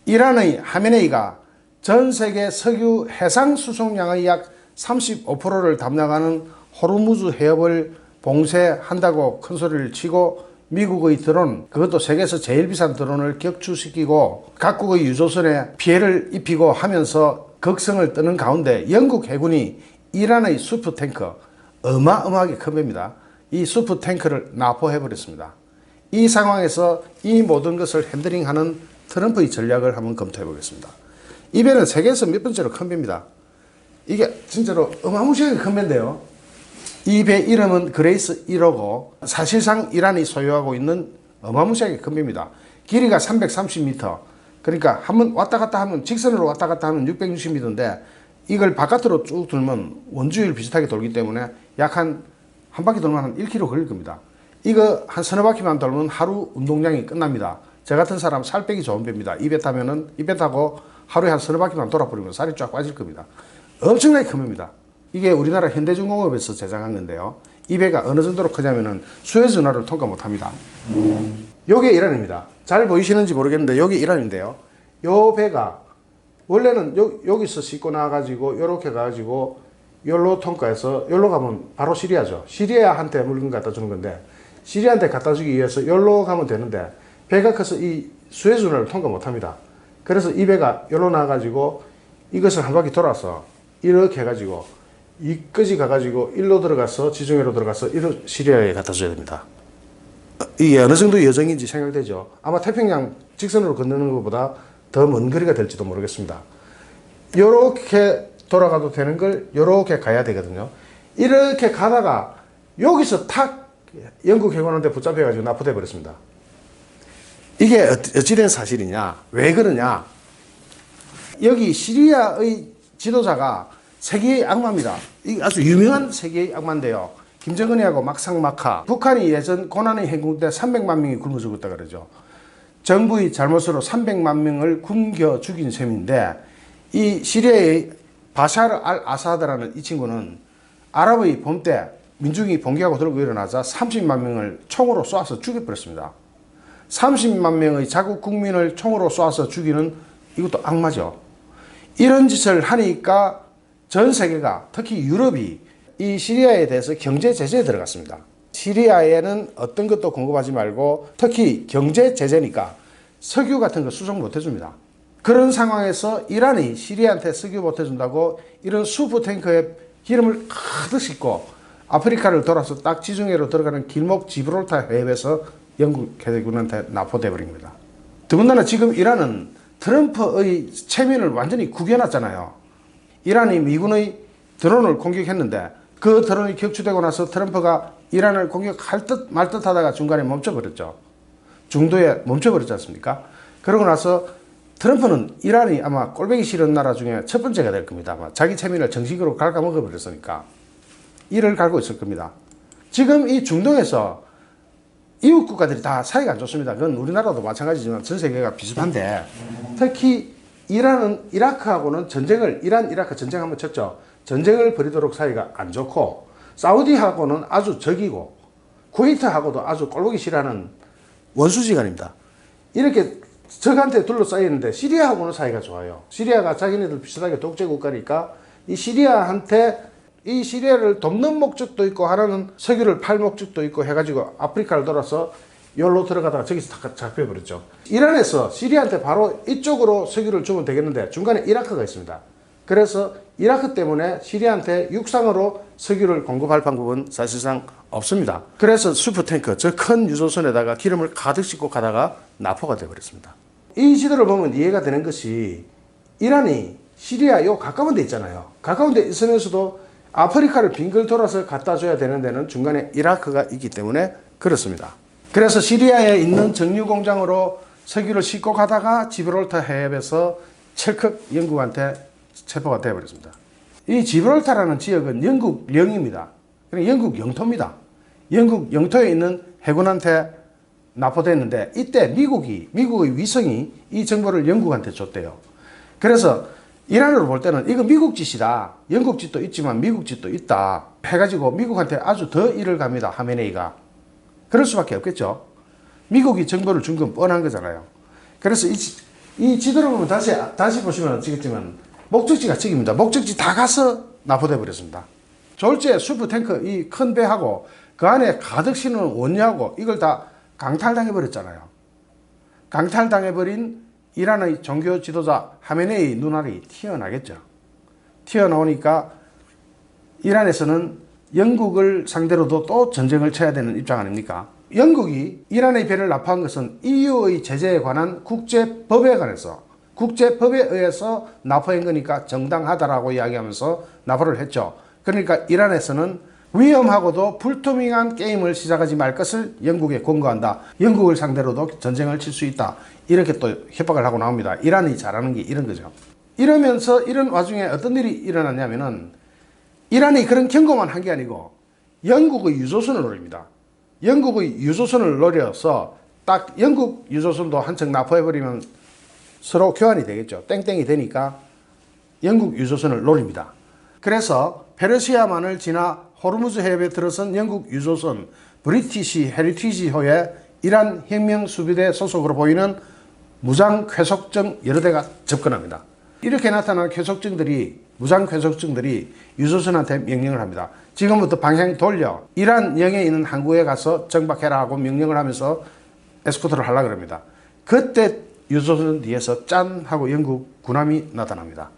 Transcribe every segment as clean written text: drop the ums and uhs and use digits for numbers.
이란의 하메네이가 전 세계 석유 해상 수송량의 약 35%를 담당하는 호르무즈 해협을 봉쇄한다고 큰소리를 치고 미국의 드론, 그것도 세계에서 제일 비싼 드론을 격추시키고 각국의 유조선에 피해를 입히고 하면서 극성을 뜨는 가운데 영국 해군이 이란의 수프탱커, 어마어마하게 큰 배입니다. 이 수프탱커를 납포해버렸습니다. 이 상황에서 이 모든 것을 핸들링하는 트럼프의 전략을 한번 검토해 보겠습니다. 이 배는 세계에서 몇 번째로 큰 배입니다. 이게 진짜로 어마무시하게 큰 배인데요. 이 배 이름은 그레이스 1호고 사실상 이란이 소유하고 있는 어마무시하게 큰 배입니다. 길이가 330m, 그러니까 한번 왔다 갔다 하면, 직선으로 왔다 갔다 하면 660m인데 이걸 바깥으로 쭉 돌면 원주율 비슷하게 돌기 때문에 약 한 바퀴 돌면 한 1km 걸릴 겁니다. 이거 한 서너 바퀴만 돌면 하루 운동량이 끝납니다. 저 같은 사람 살 빼기 좋은 배입니다. 이 배 타면은, 이 배 타고 하루에 한 서너 바퀴만 돌아버리면 살이 쫙 빠질 겁니다. 엄청나게 큰 배입니다. 이게 우리나라 현대중공업에서 제작한 건데요. 이 배가 어느 정도로 크냐면은 수에즈 운하를 통과 못 합니다. 요게 이란입니다. 잘 보이시는지 모르겠는데 요게 이란인데요. 요 배가 원래는 여기서 싣고 나가지고 요렇게 가가지고 요로 통과해서 요로 가면 바로 시리아죠. 시리아한테 물건 갖다 주는 건데 시리아한테 갖다 주기 위해서 요로 가면 되는데 배가 커서 이 수에즈 운하를 통과 못 합니다. 그래서 이 배가 요로 나가지고 이것을 한 바퀴 돌아서 이렇게 해가지고 이까지 가가지고 일로 들어가서 지중해로 들어가서 시리아에 갖다 줘야 됩니다. 이게 어느 정도 여정인지 생각되죠. 아마 태평양 직선으로 건너는 것보다 더 먼 거리가 될지도 모르겠습니다. 요렇게 돌아가도 되는 걸 요렇게 가야 되거든요. 이렇게 가다가 여기서 탁 영국 해군한테 붙잡혀가지고 납포돼 버렸습니다. 이게 어찌된 사실이냐, 왜 그러냐. 여기 시리아의 지도자가 세계의 악마입니다. 이 아주 유명한 세계의 악마인데요. 김정은이하고 막상막하. 북한이 예전 고난의 행군 때 300만 명이 굶어 죽었다 그러죠. 정부의 잘못으로 300만 명을 굶겨 죽인 셈인데 이 시리아의 바샤르 알 아사드라는 이 친구는 아랍의 봄 때 민중이 봉기하고 들고 일어나자 30만 명을 총으로 쏴서 죽여버렸습니다. 30만 명의 자국 국민을 총으로 쏴서 죽이는 이것도 악마죠. 이런 짓을 하니까 전 세계가, 특히 유럽이 이 시리아에 대해서 경제 제재에 들어갔습니다. 시리아에는 어떤 것도 공급하지 말고 특히 경제 제재니까 석유 같은 거 수송 못 해줍니다. 그런 상황에서 이란이 시리아한테 석유 못 해준다고 이런 수프탱커에 기름을 가득 싣고 아프리카를 돌아서 딱 지중해로 들어가는 길목 지브롤타 해협에서 영국 해군한테 납포돼 버린 겁니다. 더군다나 지금 이란은 트럼프의 체면을 완전히 구겨놨잖아요. 이란이 미군의 드론을 공격했는데 그 드론이 격추되고 나서 트럼프가 이란을 공격할 듯 말 듯 하다가 중간에 멈춰버렸죠. 중도에 멈춰버렸지 않습니까? 그러고 나서 트럼프는 이란이 아마 꼴보기 싫은 나라 중에 첫 번째가 될 겁니다. 아마 자기 체면을 정식으로 갉아먹어버렸으니까 이를 갈고 있을 겁니다. 지금 이 중동에서 이웃 국가들이 다 사이가 안 좋습니다. 그건 우리나라도 마찬가지지만 전 세계가 비슷한데 특히 이란은 이라크하고는 이란 이라크 전쟁 한번 쳤죠. 전쟁을 벌이도록 사이가 안 좋고 사우디하고는 아주 적이고 쿠웨이트하고도 아주 꼴보기 싫어하는 원수지간입니다. 이렇게 적한테 둘러싸여 있는데 시리아하고는 사이가 좋아요. 시리아가 자기네들 비슷하게 독재 국가니까 이 시리아한테 이 시리아를 돕는 목적도 있고 하나는 석유를 팔 목적도 있고 해가지고 아프리카를 돌아서 여기로 들어가다가 저기서 다 잡혀버렸죠. 이란에서 시리아한테 바로 이쪽으로 석유를 주면 되겠는데 중간에 이라크가 있습니다. 그래서 이라크 때문에 시리아한테 육상으로 석유를 공급할 방법은 사실상 없습니다. 그래서 슈퍼탱커, 저 큰 유조선에다가 기름을 가득 싣고 가다가 납포가 되어버렸습니다. 이 지도를 보면 이해가 되는 것이 이란이 시리아 요 가까운 데 있잖아요. 가까운 데 있으면서도 아프리카를 빙글 돌아서 갖다 줘야 되는 데는 중간에 이라크가 있기 때문에 그렇습니다. 그래서 시리아에 있는 정유 공장으로 석유를 싣고 가다가 지브롤터 해협에서 철컥 영국한테 체포가 되어버렸습니다. 이 지브롤터라는 지역은 영국 영입니다. 그러니까 영국 영토입니다. 영국 영토에 있는 해군한테 납포됐는데 이때 미국의 위성이 이 정보를 영국한테 줬대요. 그래서 이란으로 볼 때는 이거 미국 짓이다. 영국 짓도 있지만 미국 짓도 있다. 해가지고 미국한테 아주 더 일을 갑니다. 하메네이가. 그럴 수밖에 없겠죠. 미국이 정보를 준 건 뻔한 거잖아요. 그래서 이 지도를 보면 다시 보시면 아시겠지만 목적지가 저기입니다. 목적지 다 가서 납포돼 버렸습니다. 졸지에 슈퍼탱크 이 큰 배하고 그 안에 가득 실은 원유하고 이걸 다 강탈당해 버렸잖아요. 강탈당해 버린 이란의 종교 지도자 하메네이 눈알이 튀어나겠죠. 튀어나오니까 이란에서는 영국을 상대로도 또 전쟁을 쳐야 되는 입장 아닙니까? 영국이 이란의 배를 납포한 것은 EU의 제재에 관한 국제법에 관해서 국제법에 의해서 납포한 거니까 정당하다라고 이야기하면서 납포를 했죠. 그러니까 이란에서는 위험하고도 불투명한 게임을 시작하지 말 것을 영국에 권고한다. 영국을 상대로도 전쟁을 칠 수 있다. 이렇게 또 협박을 하고 나옵니다. 이란이 잘하는 게 이런 거죠. 이러면서 이런 와중에 어떤 일이 일어났냐면은 이란이 그런 경고만 한 게 아니고 영국의 유조선을 노립니다. 영국의 유조선을 노려서 딱 영국 유조선도 한척 납포해버리면 서로 교환이 되겠죠. 땡땡이 되니까 영국 유조선을 노립니다. 그래서 페르시아만을 지나 호르무즈 해협에 들어선 영국 유조선 브리티시 헤리티지호에 이란 혁명 수비대 소속으로 보이는 무장 쾌속정 여러 대가 접근합니다. 이렇게 나타난 무장 쾌속정들이 유조선한테 명령을 합니다. 지금부터 방향 돌려 이란 영해에 있는 항구에 가서 정박해라 하고 명령을 하면서 에스코트를 하려고 합니다. 그때 유조선 뒤에서 짠 하고 영국 군함이 나타납니다.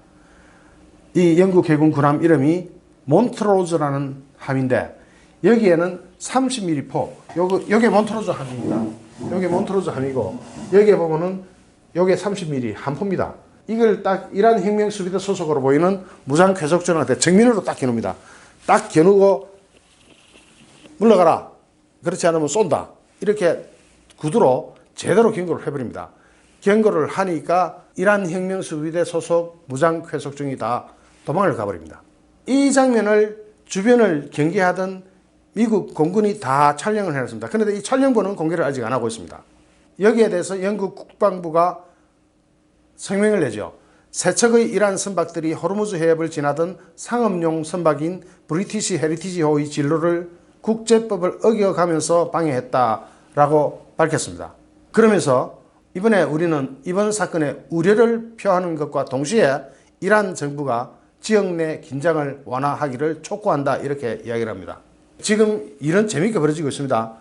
이 영국 해군 군함 이름이 몬트로즈라는 함인데 여기에는 30mm 포, 요게 몬트로즈 함입니다. 요게 몬트로즈 함이고 여기에 보면은 요게 30mm 함포입니다. 이걸 딱 이란 혁명 수비대 소속으로 보이는 무장 쾌속전한테 정면으로 딱 겨눕니다. 딱 겨누고 물러가라. 그렇지 않으면 쏜다. 이렇게 구두로 제대로 경고를 해버립니다. 경고를 하니까 이란 혁명 수비대 소속 무장 쾌속정이 다 도망을 가버립니다. 이 장면을 주변을 경계하던 미국 공군이 다 촬영을 해놨습니다. 그런데 이 촬영본은 공개를 아직 안 하고 있습니다. 여기에 대해서 영국 국방부가 성명을 내죠. 세척의 이란 선박들이 호르무즈 해협을 지나던 상업용 선박인 브리티시 헤리티지호의 진로를 국제법을 어겨가면서 방해했다라고 밝혔습니다. 그러면서 이번에 우리는 이번 사건에 우려를 표하는 것과 동시에 이란 정부가 지역 내 긴장을 완화하기를 촉구한다 이렇게 이야기를 합니다. 지금 이런 재미있게 벌어지고 있습니다.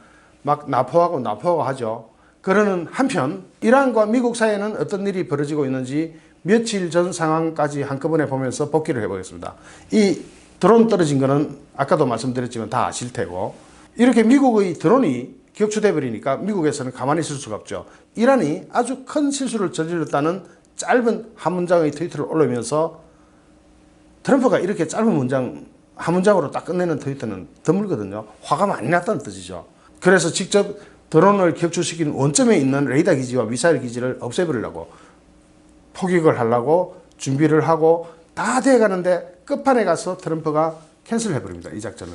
막 납포하고 하죠. 그러는 한편 이란과 미국 사이에는 어떤 일이 벌어지고 있는지 며칠 전 상황까지 한꺼번에 보면서 복기를 해보겠습니다. 이 드론 떨어진 거는 아까도 말씀드렸지만 다 아실 테고 이렇게 미국의 드론이 격추돼 버리니까 미국에서는 가만히 있을 수가 없죠. 이란이 아주 큰 실수를 저질렀다는 짧은 한 문장의 트위터를 올리면서 트럼프가 이렇게 짧은 문장 한 문장으로 딱 끝내는 트위터는 드물거든요. 화가 많이 났다는 뜻이죠. 그래서 직접 드론을 격추시킨 원점에 있는 레이더 기지와 미사일 기지를 없애버리려고 포격을 하려고 준비를 하고 다 돼가는데 끝판에 가서 트럼프가 캔슬해버립니다. 이 작전을.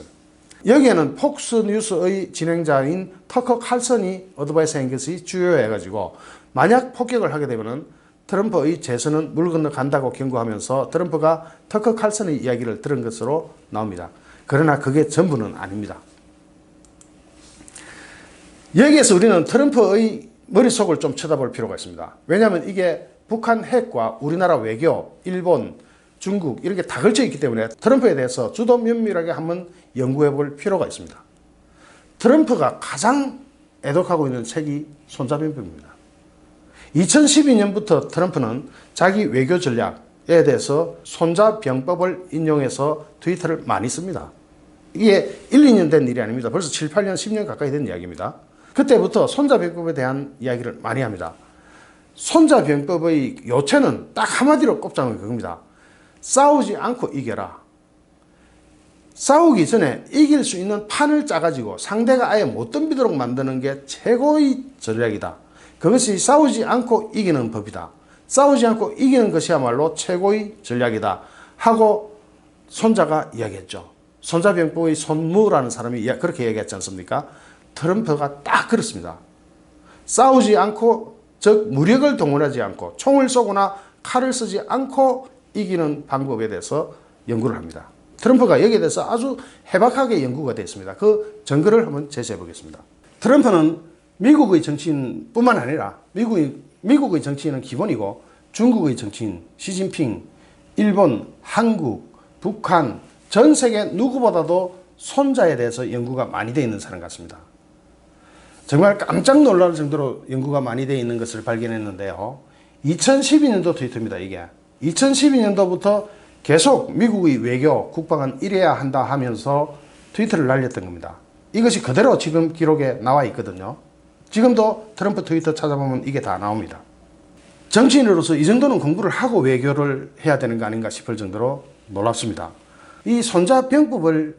여기에는 폭스뉴스의 진행자인 터커 칼슨이 어드바이스 한 것이 주요해가지고 만약 폭격을 하게 되면 트럼프의 재선은 물 건너 간다고 경고하면서 트럼프가 터커 칼슨의 이야기를 들은 것으로 나옵니다. 그러나 그게 전부는 아닙니다. 여기에서 우리는 트럼프의 머릿속을 좀 쳐다볼 필요가 있습니다. 왜냐하면 이게 북한 핵과 우리나라 외교, 일본, 중국 이렇게 다 걸쳐 있기 때문에 트럼프에 대해서 주도 면밀하게 한번 연구해 볼 필요가 있습니다. 트럼프가 가장 애독하고 있는 책이 손자병법입니다. 2012년부터 트럼프는 자기 외교 전략에 대해서 손자병법을 인용해서 트위터를 많이 씁니다. 이게 1, 2년 된 일이 아닙니다. 벌써 7, 8년, 10년 가까이 된 이야기입니다. 그때부터 손자병법에 대한 이야기를 많이 합니다. 손자병법의 요체는 딱 한마디로 꼽자면 그겁니다. 싸우지 않고 이겨라. 싸우기 전에 이길 수 있는 판을 짜가지고 상대가 아예 못 덤비도록 만드는 게 최고의 전략이다. 그것이 싸우지 않고 이기는 법이다. 싸우지 않고 이기는 것이야말로 최고의 전략이다. 하고 손자가 이야기했죠. 손자병법의 손무라는 사람이 그렇게 얘기했지 않습니까? 트럼프가 딱 그렇습니다. 싸우지 않고 즉 무력을 동원하지 않고 총을 쏘거나 칼을 쓰지 않고 이기는 방법에 대해서 연구를 합니다. 트럼프가 여기에 대해서 아주 해박하게 연구가 되어 있습니다. 그 증거를 한번 제시해 보겠습니다. 트럼프는 미국의 정치인뿐만 아니라 미국의 미국의 정치인은 기본이고 중국의 정치인 시진핑, 일본, 한국, 북한 전 세계 누구보다도 손자에 대해서 연구가 많이 되어 있는 사람 같습니다. 정말 깜짝 놀랄 정도로 연구가 많이 되어 있는 것을 발견했는데요. 2012년도 트위터입니다. 이게 2012년도부터 계속 미국의 외교, 국방은 이래야 한다 하면서 트위터를 날렸던 겁니다. 이것이 그대로 지금 기록에 나와 있거든요. 지금도 트럼프 트위터 찾아보면 이게 다 나옵니다. 정치인으로서 이 정도는 공부를 하고 외교를 해야 되는 거 아닌가 싶을 정도로 놀랍습니다. 이 손자병법을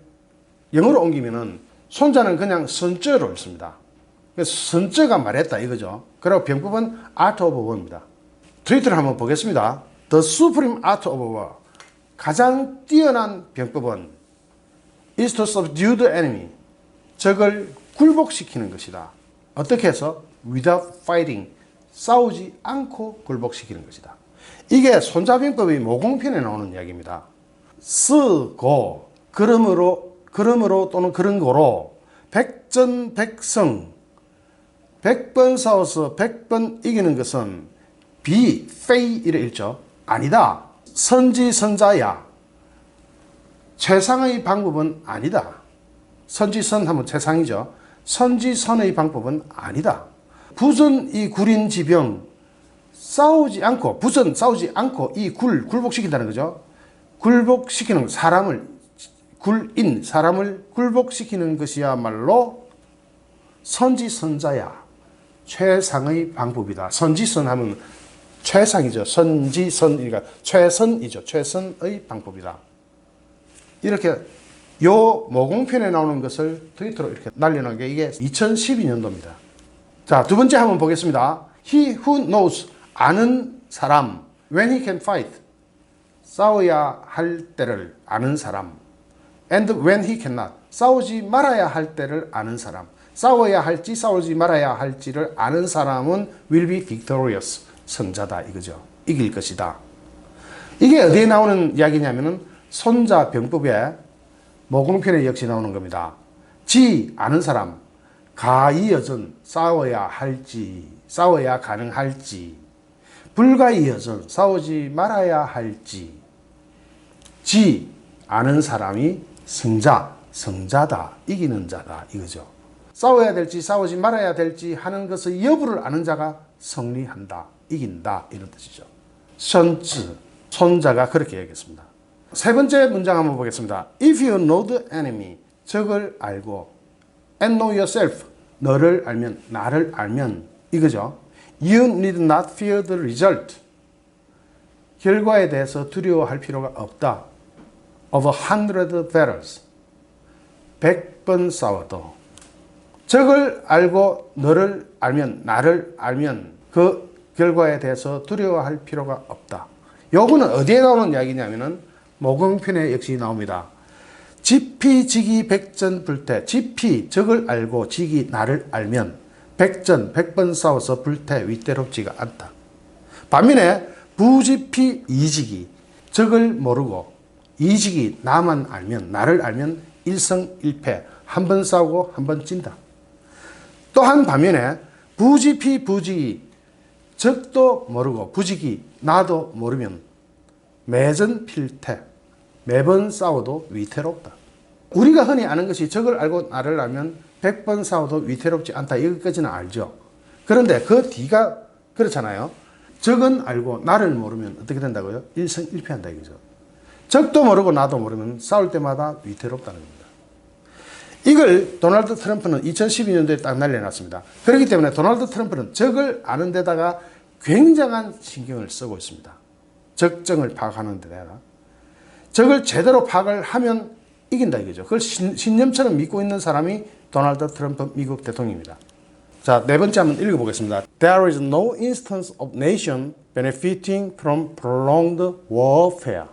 영어로 옮기면은 손자는 그냥 선저로 읽습니다. 그래서 선저가 말했다 이거죠. 그리고 병법은 art of war입니다. 트위터를 한번 보겠습니다. The supreme art of war. 가장 뛰어난 병법은 is to subdue the enemy. 적을 굴복시키는 것이다. 어떻게 해서? Without fighting. 싸우지 않고 굴복시키는 것이다. 이게 손자병법의 모공편에 나오는 이야기입니다. 쓰고 그러므로 또는 그런 거로 백전백승 100번 싸워서 100번 이기는 것은 페이 이래 읽죠. 아니다. 선지선자야. 최상의 방법은 아니다. 선지선 하면 최상이죠. 선지선의 방법은 아니다. 부전 이 굴인 지병 싸우지 않고 부전 싸우지 않고 이 굴복시킨다는 거죠. 굴복시키는 사람을 사람을 굴복시키는 것이야말로 선지선자야. 최상의 방법이다. 선지선 하면 최상이죠. 선지선 그러니까 최선이죠. 최선의 방법이다. 이렇게 요 모공편에 나오는 것을 트위터로 이렇게 날려놓은 게 이게 2012년도입니다. 자, 두 번째 한번 보겠습니다. He who knows, 아는 사람. When he can fight, 싸워야 할 때를 아는 사람. And when he cannot, 싸우지 말아야 할 때를 아는 사람. 싸워야 할지 싸우지 말아야 할지를 아는 사람은 will be victorious, 승자다 이거죠. 이길 것이다. 이게 어디에 나오는 이야기냐면은 손자병법의 모공편에 역시 나오는 겁니다. 지, 아는 사람. 가이여전, 싸워야 할지, 싸워야 가능할지. 불가이여전, 싸우지 말아야 할지. 지, 아는 사람이 승자다, 이기는 자다 이거죠. 싸워야 될지 싸우지 말아야 될지 하는 것의 여부를 아는 자가 승리한다, 이긴다 이런 뜻이죠. 선즈, 손자가 그렇게 얘기했습니다. 세 번째 문장 한번 보겠습니다. If you know the enemy, 적을 알고 and know yourself, 너를 알면, 나를 알면 이거죠. You need not fear the result. 결과에 대해서 두려워할 필요가 없다. Of 100 battles. 100번 싸워도. 적을 알고 너를 알면, 나를 알면 그 결과에 대해서 두려워할 필요가 없다. 요거는 어디에 나오는 이야기냐면은 모공편에 역시 나옵니다. 지피 지기 백전불태. 지피 적을 알고 지기 나를 알면 백전 100번 싸워서 불태 위태롭지가 않다. 반면에 부지피 이지기 적을 모르고 이지기 나만 알면 나를 알면 일성일패 한 번 싸우고 한 번 진다. 또한 반면에 부지피 부지기 적도 모르고 부지기 나도 모르면 매전 필태 매번 싸워도 위태롭다. 우리가 흔히 아는 것이 적을 알고 나를 알면 100번 싸워도 위태롭지 않다. 이것까지는 알죠. 그런데 그 뒤가 그렇잖아요. 적은 알고 나를 모르면 어떻게 된다고요? 일성일패한다 이거죠. 적도 모르고 나도 모르면 싸울 때마다 위태롭다는 겁니다. 이걸 도널드 트럼프는 2012년도에 딱 날려놨습니다. 그렇기 때문에 도널드 트럼프는 적을 아는 데다가 굉장한 신경을 쓰고 있습니다. 적정을 파악하는 데다가 적을 제대로 파악을 하면 이긴다 이거죠. 그걸 신념처럼 믿고 있는 사람이 도널드 트럼프 미국 대통령입니다. 자, 네 번째 한번 읽어보겠습니다. There is no instance of nation benefiting from prolonged warfare.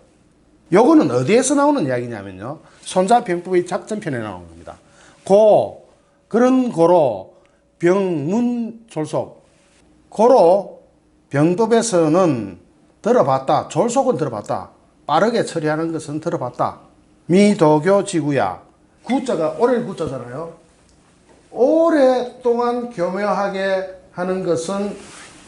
요거는 어디에서 나오는 이야기냐면요. 손자병법의 작전편에 나오는 겁니다. 그런 고로 병문졸속. 고로 병법에서는 들어봤다. 졸속은 들어봤다. 빠르게 처리하는 것은 들어봤다. 미도교지구야. 구자가 오랜 구자잖아요. 오랫동안 교묘하게 하는 것은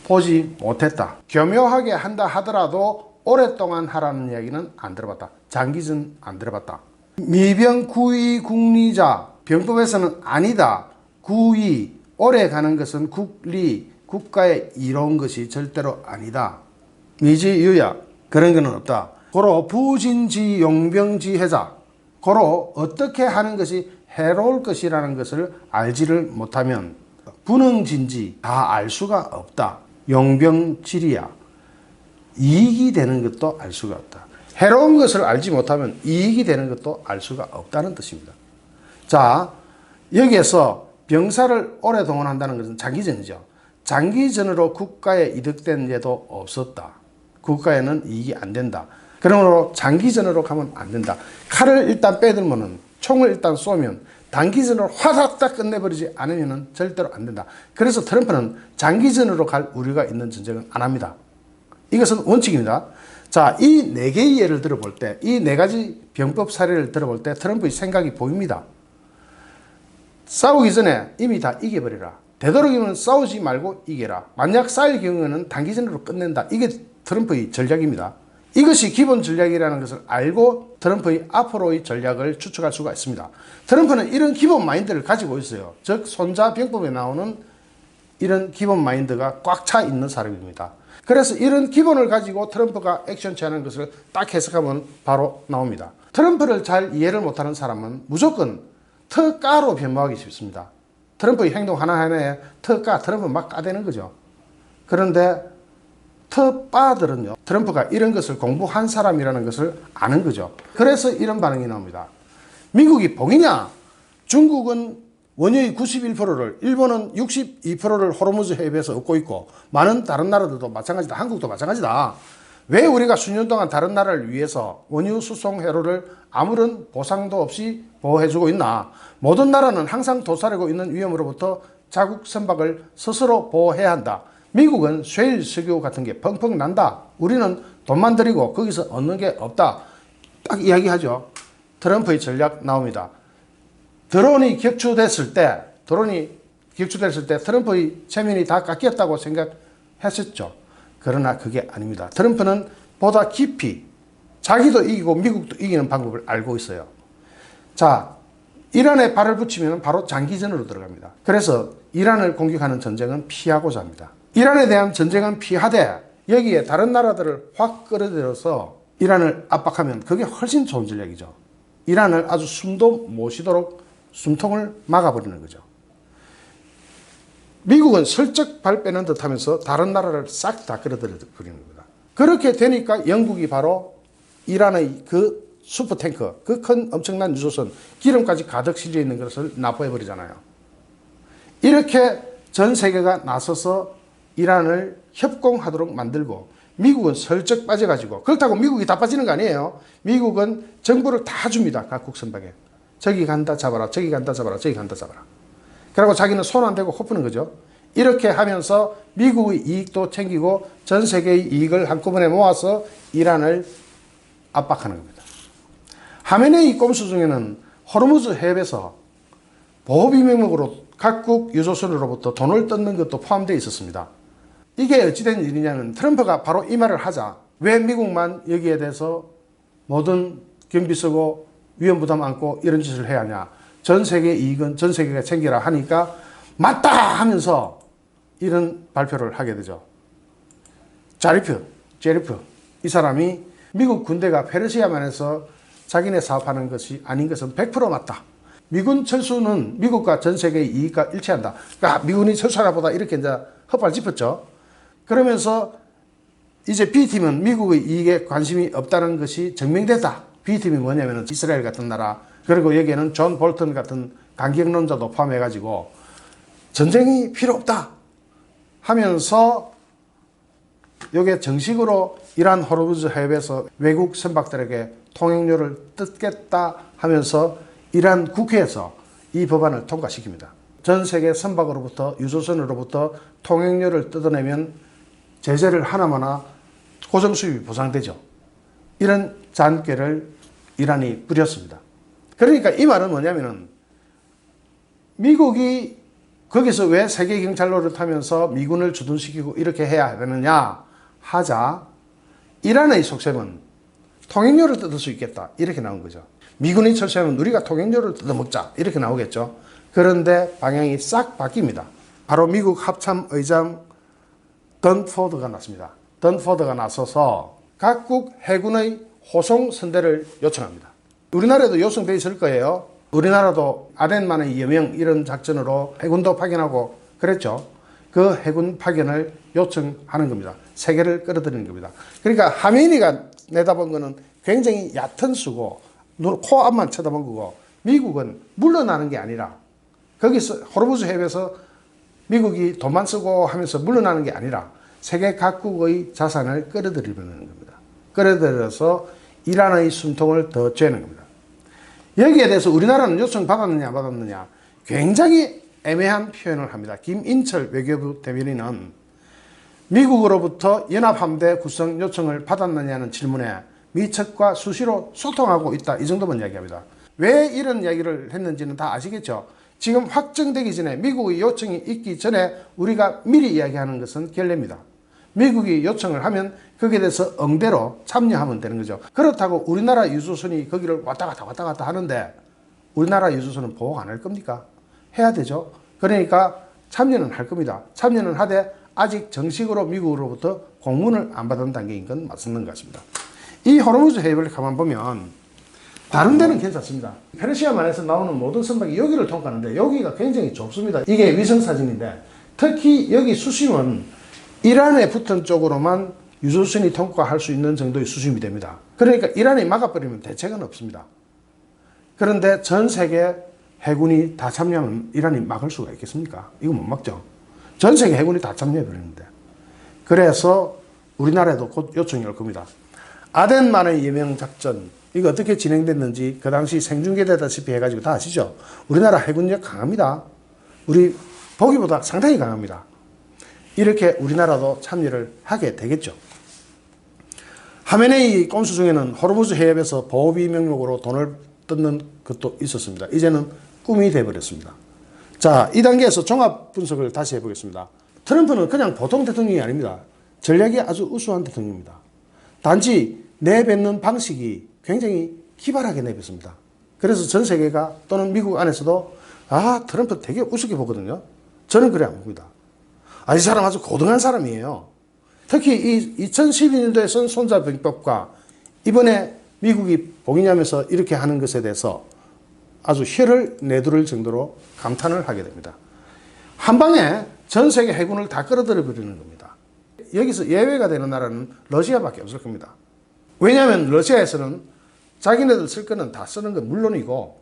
보지 못했다. 교묘하게 한다 하더라도 오랫동안 하라는 이야기는 안 들어봤다. 장기전 안 들어봤다. 미병 구의 국리자, 병법에서는 아니다. 구의, 오래 가는 것은 국리, 국가에 이로운 것이 절대로 아니다. 미지유야, 그런 거는 없다. 고로 부진지 용병지해자, 고로 어떻게 하는 것이 해로울 것이라는 것을 알지를 못하면 분응진지 다 알 수가 없다. 용병지리야, 이익이 되는 것도 알 수가 없다. 해로운 것을 알지 못하면 이익이 되는 것도 알 수가 없다는 뜻입니다. 자, 여기에서 병사를 오래 동원한다는 것은 장기전이죠. 장기전으로 국가에 이득된 예도 없었다. 국가에는 이익이 안 된다. 그러므로 장기전으로 가면 안 된다. 칼을 일단 빼들면은, 총을 일단 쏘면 단기전으로 화닥닥 끝내버리지 않으면 절대로 안 된다. 그래서 트럼프는 장기전으로 갈 우려가 있는 전쟁은 안 합니다. 이것은 원칙입니다. 자, 이 네 개의 예를 들어볼 때, 이 네 가지 병법 사례를 들어볼 때 트럼프의 생각이 보입니다. 싸우기 전에 이미 다 이겨버리라. 되도록이면 싸우지 말고 이겨라. 만약 싸울 경우에는 단기전으로 끝낸다. 이게 트럼프의 전략입니다. 이것이 기본 전략이라는 것을 알고 트럼프의 앞으로의 전략을 추측할 수가 있습니다. 트럼프는 이런 기본 마인드를 가지고 있어요. 즉 손자병법에 나오는 이런 기본 마인드가 꽉 차 있는 사람입니다. 그래서 이런 기본을 가지고 트럼프가 액션 취하는 것을 딱 해석하면 바로 나옵니다. 트럼프를 잘 이해를 못하는 사람은 무조건特까로 변모하기 쉽습니다. 트럼프의 행동 하나하나에 특까, 트럼프 막 까대는 거죠. 그런데 특빠들은요, 트럼프가 이런 것을 공부한 사람이라는 것을 아는 거죠. 그래서 이런 반응이 나옵니다. 미국이 복이냐? 중국은 원유의 91%를, 일본은 62%를 호르무즈 해협에서 얻고 있고 많은 다른 나라들도 마찬가지다. 한국도 마찬가지다. 왜 우리가 수년 동안 다른 나라를 위해서 원유 수송 회로를 아무런 보상도 없이 보호해주고 있나? 모든 나라는 항상 도사리고 있는 위험으로부터 자국 선박을 스스로 보호해야 한다. 미국은 쉐일 석유 같은 게 펑펑 난다. 우리는 돈만 들이고 거기서 얻는 게 없다. 딱 이야기하죠. 트럼프의 전략 나옵니다. 드론이 격추됐을 때 트럼프의 체면이 다 깎였다고 생각했었죠. 그러나 그게 아닙니다. 트럼프는 보다 깊이 자기도 이기고 미국도 이기는 방법을 알고 있어요. 자, 이란에 발을 붙이면 바로 장기전으로 들어갑니다. 그래서 이란을 공격하는 전쟁은 피하고자 합니다. 이란에 대한 전쟁은 피하되 여기에 다른 나라들을 확 끌어들여서 이란을 압박하면 그게 훨씬 좋은 전략이죠. 이란을 아주 숨도 못 쉬도록 숨통을 막아버리는 거죠. 미국은 슬쩍 발 빼는 듯 하면서 다른 나라를 싹 다 끌어들여 버리는 겁니다. 그렇게 되니까 영국이 바로 이란의 그 슈퍼탱커, 그 큰 엄청난 유조선, 기름까지 가득 실려 있는 것을 납부해버리잖아요. 이렇게 전 세계가 나서서 이란을 협공하도록 만들고 미국은 슬쩍 빠져가지고, 그렇다고 미국이 다 빠지는 거 아니에요. 미국은 정보를 다 줍니다. 각국 선박에. 저기 간다 잡아라, 저기 간다 잡아라, 저기 간다 잡아라. 그리고 자기는 손 안 대고 호푸는 거죠. 이렇게 하면서 미국의 이익도 챙기고 전 세계의 이익을 한꺼번에 모아서 이란을 압박하는 겁니다. 하메네이 꼼수 중에는 호르무즈 해협에서 보호비 명목으로 각국 유조선으로부터 돈을 뜯는 것도 포함되어 있었습니다. 이게 어찌된 일이냐면 트럼프가 바로 이 말을 하자, 왜 미국만 여기에 대해서 모든 경비 쓰고 위험 부담 안고 이런 짓을 해야 하냐, 전 세계 이익은 전 세계가 챙기라 하니까 맞다 하면서 이런 발표를 하게 되죠. 제리프 이 사람이 미국 군대가 페르시아만에서 자기네 사업하는 것이 아닌 것은 100% 맞다. 미군 철수는 미국과 전 세계의 이익과 일치한다. 그러니까 미군이 철수하나 보다 이렇게 이제 헛발 짚었죠. 그러면서 이제 B팀은 미국의 이익에 관심이 없다는 것이 증명됐다. B팀이 뭐냐면 이스라엘 같은 나라, 그리고 여기에는 존 볼턴 같은 강경론자도 포함해가지고 전쟁이 필요 없다 하면서 이게 정식으로 이란 호르무즈 해협에서 외국 선박들에게 통행료를 뜯겠다 하면서 이란 국회에서 이 법안을 통과시킵니다. 전 세계 선박으로부터, 유조선으로부터 통행료를 뜯어내면 제재를 하나마나 고정 수입이 보상되죠. 이런 잔꾀를 이란이 부렸습니다. 그러니까 이 말은 뭐냐면은 미국이 거기서 왜 세계 경찰로를 타면서 미군을 주둔시키고 이렇게 해야 되느냐 하자 이란의 속셈은 통행료를 뜯을 수 있겠다 이렇게 나온 거죠. 미군이 철수하면 우리가 통행료를 뜯어먹자 이렇게 나오겠죠. 그런데 방향이 싹 바뀝니다. 바로 미국 합참의장 던포드가 났습니다. 던포드가 나서서 각국 해군의 호송 선대를 요청합니다. 우리나라에도 요청돼 있을 거예요. 우리나라도 아덴만의 여명 이런 작전으로 해군도 파견하고 그랬죠. 그 해군 파견을 요청하는 겁니다. 세계를 끌어들이는 겁니다. 그러니까 하메니가 내다본 거는 굉장히 얕은 수고 코 앞만 쳐다본 거고 미국은 물러나는 게 아니라 거기서 호르무즈 해협에서 미국이 돈만 쓰고 하면서 물러나는 게 아니라 세계 각국의 자산을 끌어들이는 겁니다. 끌어들여서 이란의 숨통을 더 쬐는 겁니다. 여기에 대해서 우리나라는 요청 받았느냐 안 받았느냐 굉장히 애매한 표현을 합니다. 김인철 외교부 대변인은 미국으로부터 연합함대 구성 요청을 받았느냐는 질문에 미측과 수시로 소통하고 있다 이 정도만 이야기합니다. 왜 이런 이야기를 했는지는 다 아시겠죠. 지금 확정되기 전에 미국의 요청이 있기 전에 우리가 미리 이야기하는 것은 결례입니다. 미국이 요청을 하면 거기에 대해서 응대로 참여하면 되는 거죠. 그렇다고 우리나라 유조선이 거기를 왔다 갔다 하는데 우리나라 유조선은 보호 안 할 겁니까? 해야 되죠. 그러니까 참여는 할 겁니다. 참여는 하되 아직 정식으로 미국으로부터 공문을 안 받은 단계인 건 맞는 것 같습니다. 이 호르무즈 해협을 가만 보면 다른 데는 괜찮습니다. 페르시아만에서 나오는 모든 선박이 여기를 통과하는데 여기가 굉장히 좁습니다. 이게 위성사진인데 특히 여기 수심은 이란에 붙은 쪽으로만 유조선이 통과할 수 있는 정도의 수심이 됩니다. 그러니까 이란이 막아버리면 대책은 없습니다. 그런데 전 세계 해군이 다 참여하면 이란이 막을 수가 있겠습니까? 이거 못 막죠. 전 세계 해군이 다 참여해버리는데. 그래서 우리나라에도 곧 요청이 올 겁니다. 아덴만의 예명작전 이거 어떻게 진행됐는지 그 당시 생중계되다시피 해가지고 다 아시죠? 우리나라 해군력 강합니다. 우리 보기보다 상당히 강합니다. 이렇게 우리나라도 참여를 하게 되겠죠. 하메네이 꼼수 중에는 호르무즈 해협에서 보호비 명목으로 돈을 뜯는 것도 있었습니다. 이제는 꿈이 돼버렸습니다. 자, 이 단계에서 종합 분석을 다시 해보겠습니다. 트럼프는 그냥 보통 대통령이 아닙니다. 전략이 아주 우수한 대통령입니다. 단지 내뱉는 방식이 굉장히 기발하게 내뱉습니다. 그래서 전 세계가 또는 미국 안에서도 트럼프 되게 우습게 보거든요. 저는 그래 안 봅니다. 이 사람 아주 고등한 사람이에요. 특히 이 2012년도에 쓴 손자병법과 이번에 미국이 봉인하면서 이렇게 하는 것에 대해서 아주 혀를 내두를 정도로 감탄을 하게 됩니다. 한 방에 전 세계 해군을 다 끌어들여 버리는 겁니다. 여기서 예외가 되는 나라는 러시아밖에 없을 겁니다. 왜냐하면 러시아에서는 자기네들 쓸 거는 다 쓰는 건 물론이고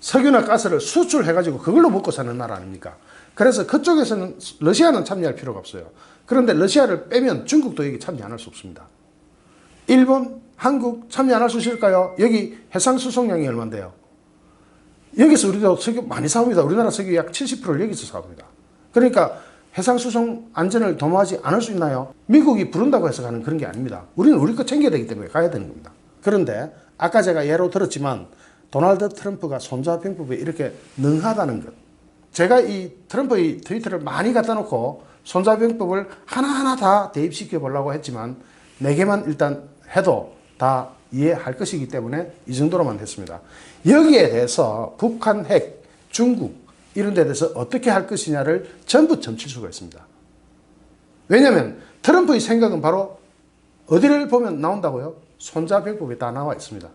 석유나 가스를 수출해가지고 그걸로 먹고 사는 나라 아닙니까? 그래서 그쪽에서는 러시아는 참여할 필요가 없어요. 그런데 러시아를 빼면 중국도 여기 참여 안 할 수 없습니다. 일본, 한국 참여 안 할 수 있을까요? 여기 해상 수송량이 얼마인데요? 여기서 우리도 석유 많이 사옵니다. 우리나라 석유 약 70%를 여기서 사옵니다. 그러니까 해상 수송 안전을 도모하지 않을 수 있나요? 미국이 부른다고 해서 가는 그런 게 아닙니다. 우리는 우리 거 챙겨야 되기 때문에 가야 되는 겁니다. 그런데 아까 제가 예로 들었지만 도널드 트럼프가 손자병법에 이렇게 능하다는 것. 제가 이 트럼프의 트위터를 많이 갖다 놓고 손자병법을 하나하나 다 대입시켜 보려고 했지만 4개만 일단 해도 다 이해할 것이기 때문에 이 정도로만 했습니다. 여기에 대해서 북한 핵, 중국 이런 데 대해서 어떻게 할 것이냐를 전부 점칠 수가 있습니다. 왜냐하면 트럼프의 생각은 바로 어디를 보면 나온다고요? 손자병법에 다 나와 있습니다.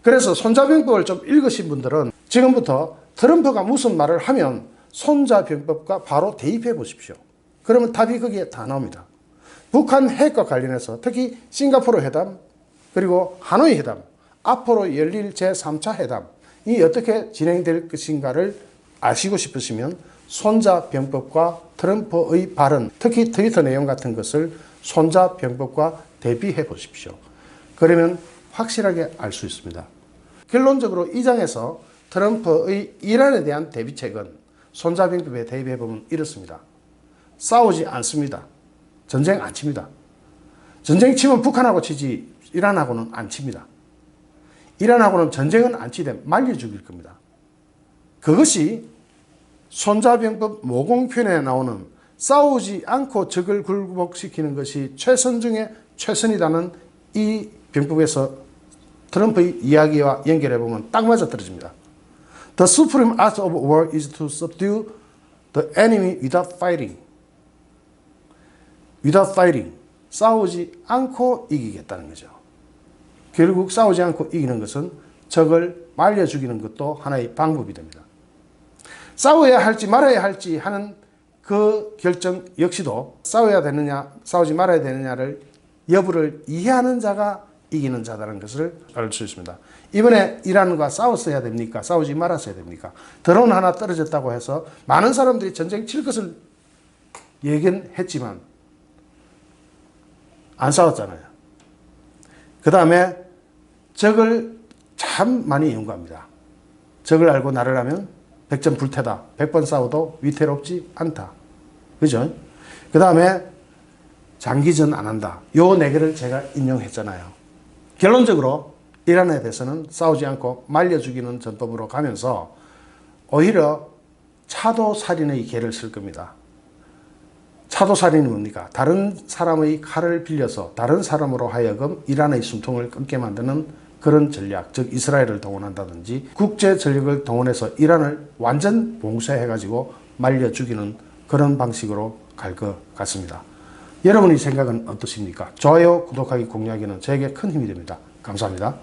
그래서 손자병법을 좀 읽으신 분들은 지금부터 트럼프가 무슨 말을 하면 손자병법과 바로 대입해 보십시오. 그러면 답이 거기에 다 나옵니다. 북한 핵과 관련해서 특히 싱가포르 회담 그리고 하노이 회담 앞으로 열릴 제3차 회담이 어떻게 진행될 것인가를 아시고 싶으시면 손자병법과 트럼프의 발언 특히 트위터 내용 같은 것을 손자병법과 대비해 보십시오. 그러면 확실하게 알 수 있습니다. 결론적으로 이 장에서 트럼프의 이란에 대한 대비책은 손자병법에 대비해 보면 이렇습니다. 싸우지 않습니다. 전쟁 안 칩니다. 전쟁 치면 북한하고 치지 이란하고는 안 칩니다. 이란하고는 전쟁은 안 치되 말려 죽일 겁니다. 그것이 손자병법 모공편에 나오는 싸우지 않고 적을 굴복시키는 것이 최선 중에 최선이라는 이 병법에서 트럼프의 이야기와 연결해보면 딱 맞아떨어집니다. The supreme art of war is to subdue the enemy without fighting. Without fighting. 싸우지 않고 이기겠다는 거죠. 결국 싸우지 않고 이기는 것은 적을 말려 죽이는 것도 하나의 방법이 됩니다. 싸워야 할지 말아야 할지 하는 그 결정 역시도 싸워야 되느냐 싸우지 말아야 되느냐를 여부를 이해하는 자가 이기는 자라는 것을 알 수 있습니다. 이번에 이란과 싸웠어야 됩니까? 싸우지 말았어야 됩니까? 드론 하나 떨어졌다고 해서 많은 사람들이 전쟁 칠 것을 예견했지만 안 싸웠잖아요. 그 다음에 적을 참 많이 연구합니다. 적을 알고 나를 하면 백전불태다. 100번 싸워도 위태롭지 않다. 그죠? 그 다음에 장기전 안 한다. 요 4개를 제가 인용했잖아요. 결론적으로 이란에 대해서는 싸우지 않고 말려 죽이는 전법으로 가면서 오히려 차도살인의 계를 쓸 겁니다. 차도살인이 뭡니까? 다른 사람의 칼을 빌려서 다른 사람으로 하여금 이란의 숨통을 끊게 만드는 그런 전략, 즉 이스라엘을 동원한다든지 국제 전력을 동원해서 이란을 완전 봉쇄해가지고 말려 죽이는 그런 방식으로 갈 것 같습니다. 여러분의 생각은 어떠십니까? 좋아요, 구독하기, 공유하기는 저에게 큰 힘이 됩니다. 감사합니다.